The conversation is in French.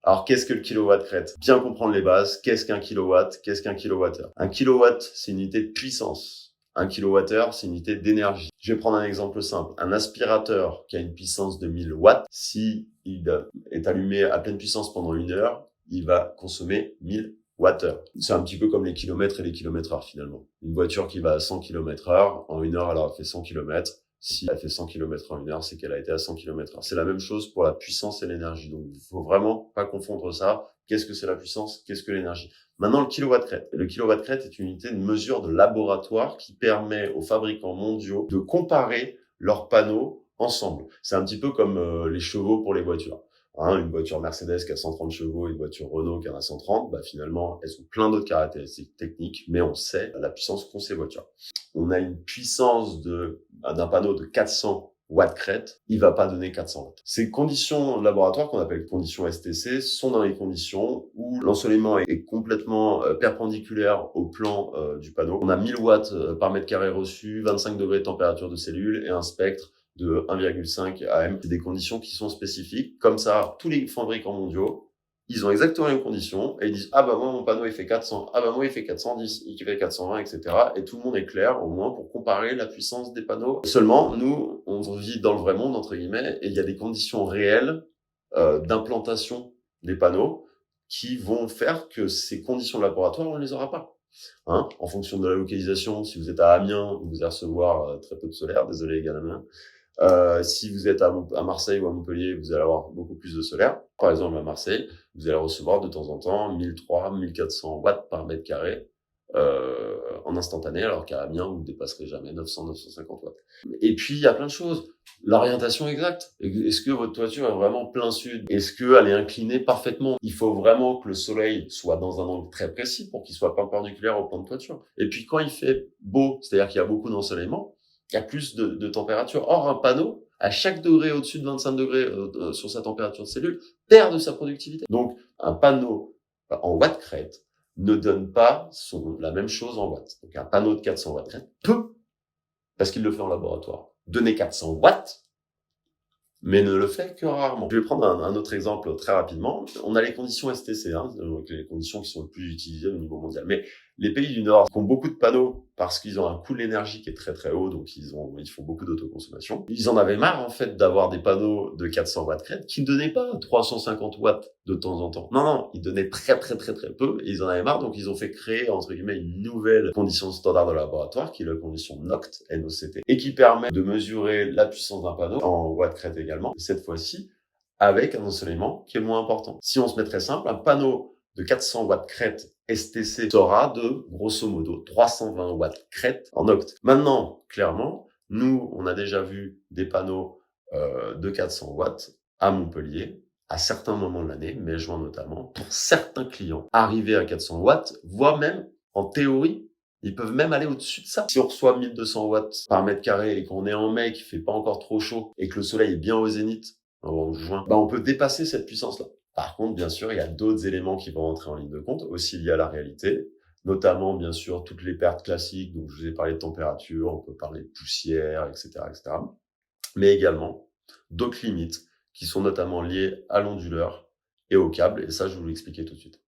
Alors, qu'est-ce que le kilowatt crête? Bien comprendre les bases. Qu'est-ce qu'un kilowatt? Qu'est-ce qu'un kilowattheure? Un kilowatt, c'est une unité de puissance. Un kilowattheure, c'est une unité d'énergie. Je vais prendre un exemple simple. Un aspirateur qui a une puissance de 1000 watts, si il est allumé à pleine puissance pendant 1 heure, il va consommer 1000 wattheures. C'est un petit peu comme les kilomètres et les kilomètres-heure finalement. Une voiture qui va à 100 km/h, en 1 heure, elle aura fait 100 km. Si elle fait 100 km en 1 heure, c'est qu'elle a été à 100 km/h. C'est la même chose pour la puissance et l'énergie. Donc, il faut vraiment pas confondre ça. Qu'est-ce que c'est la puissance? Qu'est-ce que l'énergie? Maintenant, le kilowatt-crête. Le kilowatt-crête est une unité de mesure de laboratoire qui permet aux fabricants mondiaux de comparer leurs panneaux ensemble. C'est un petit peu comme les chevaux pour les voitures. Une voiture Mercedes qui a 130 chevaux et une voiture Renault qui en a 130, finalement, elles ont plein d'autres caractéristiques techniques, mais on sait la puissance qu'ont ces voitures. On a une puissance d'un panneau de 400 watts crête, il va pas donner 400 watts. Ces conditions de laboratoire qu'on appelle conditions STC sont dans les conditions où l'ensoleillement est complètement perpendiculaire au plan du panneau. On a 1000 watts par mètre carré reçu, 25 degrés de température de cellule et un spectre de 1,5 AM. C'est des conditions qui sont spécifiques. Comme ça, tous les fabricants mondiaux, ils ont exactement les mêmes conditions et ils disent moi mon panneau il fait 400, moi il fait 410, il fait 420, etc. Et tout le monde est clair au moins pour comparer la puissance des panneaux. Seulement nous on vit dans le vrai monde entre guillemets et il y a des conditions réelles d'implantation des panneaux qui vont faire que ces conditions de laboratoire on ne les aura pas. En fonction de la localisation, si vous êtes à Amiens, vous allez recevoir très peu de solaire, désolé les gars d'Amiens. Si vous êtes à Marseille ou à Montpellier, vous allez avoir beaucoup plus de solaire. Par exemple, à Marseille, vous allez recevoir de temps en temps 1300, 1400 watts par mètre carré en instantané, alors qu'à Amiens, vous ne dépasserez jamais 900, 950 watts. Et puis, il y a plein de choses. L'orientation exacte. Est-ce que votre toiture est vraiment plein sud? Est-ce qu'elle est inclinée parfaitement? Il faut vraiment que le soleil soit dans un angle très précis pour qu'il soit perpendiculaire au plan de toiture. Et puis, quand il fait beau, c'est-à-dire qu'il y a beaucoup d'ensoleillement, il y a plus de température. Or, un panneau, à chaque degré au-dessus de 25 degrés sur sa température de cellule, perd de sa productivité. Donc, un panneau en watts crête ne donne pas la même chose en watts. Donc, un panneau de 400 watts crête peut, parce qu'il le fait en laboratoire, donner 400 watts, mais ne le fait que rarement. Je vais prendre un autre exemple très rapidement. On a les conditions STC, donc les conditions qui sont le plus utilisées au niveau mondial. Mais les pays du Nord qui ont beaucoup de panneaux parce qu'ils ont un coût de l'énergie qui est très très haut, donc ils font beaucoup d'autoconsommation. Ils en avaient marre en fait d'avoir des panneaux de 400 watts crête qui ne donnaient pas 350 watts de temps en temps. Non, ils donnaient très très très très peu et ils en avaient marre, donc ils ont fait créer entre guillemets une nouvelle condition standard de laboratoire qui est la condition NOCT, NOCT, et qui permet de mesurer la puissance d'un panneau en watts crête également. Cette fois-ci avec un ensoleillement qui est moins important. Si on se met très simple, un panneau de 400 watts crête STC sera de, grosso modo, 320 watts crête en octet. Maintenant, clairement, nous, on a déjà vu des panneaux de 400 watts à Montpellier, à certains moments de l'année, mai-juin notamment, pour certains clients, arriver à 400 watts, voire même, en théorie, ils peuvent même aller au-dessus de ça. Si on reçoit 1200 watts par mètre carré et qu'on est en mai, qu'il fait pas encore trop chaud et que le soleil est bien au zénith, en juin, on peut dépasser cette puissance-là. Par contre, bien sûr, il y a d'autres éléments qui vont entrer en ligne de compte, aussi liés à la réalité, notamment, bien sûr, toutes les pertes classiques. Donc, je vous ai parlé de température, on peut parler de poussière, etc., etc. Mais également d'autres limites qui sont notamment liées à l'onduleur et au câble. Et ça, je vais vous l'expliquer tout de suite.